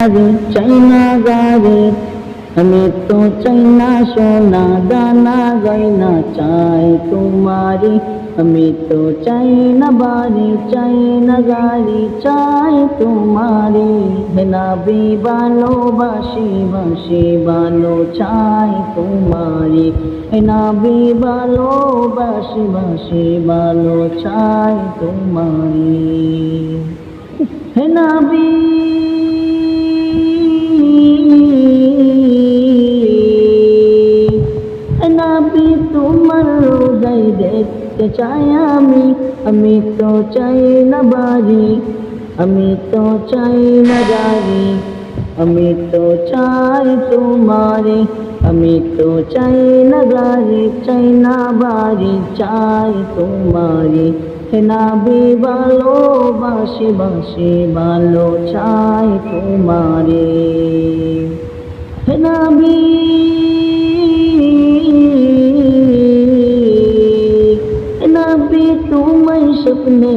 গারে চাই না গারে, আমি তো চাই না সোনা দানা গয়না, চাই তোমারি। আমি তো চাই না বাড়ি, চাই না গাড়ি, চাই তোমারি। হে নবী ভালোবাসি বাসি ভালো চাই তোমারি। হে নবী ভালোবাসি বাসি ভালো চাই তোমারি। হে নবী নবী তোমার রোজাই দেখতে চাই আমি তো চাই না বাড়ি, আমি তো চাই না গাড়ি, আমি তো চাই তোমারে। আমি তো চাই না গাড়ি, চাই না বাড়ি, চাই তোমারে। হে নবী ভালোবাসি বাসি ভালো চাই তোমারে। হে নবী নবী তোমায় স্বপ্নে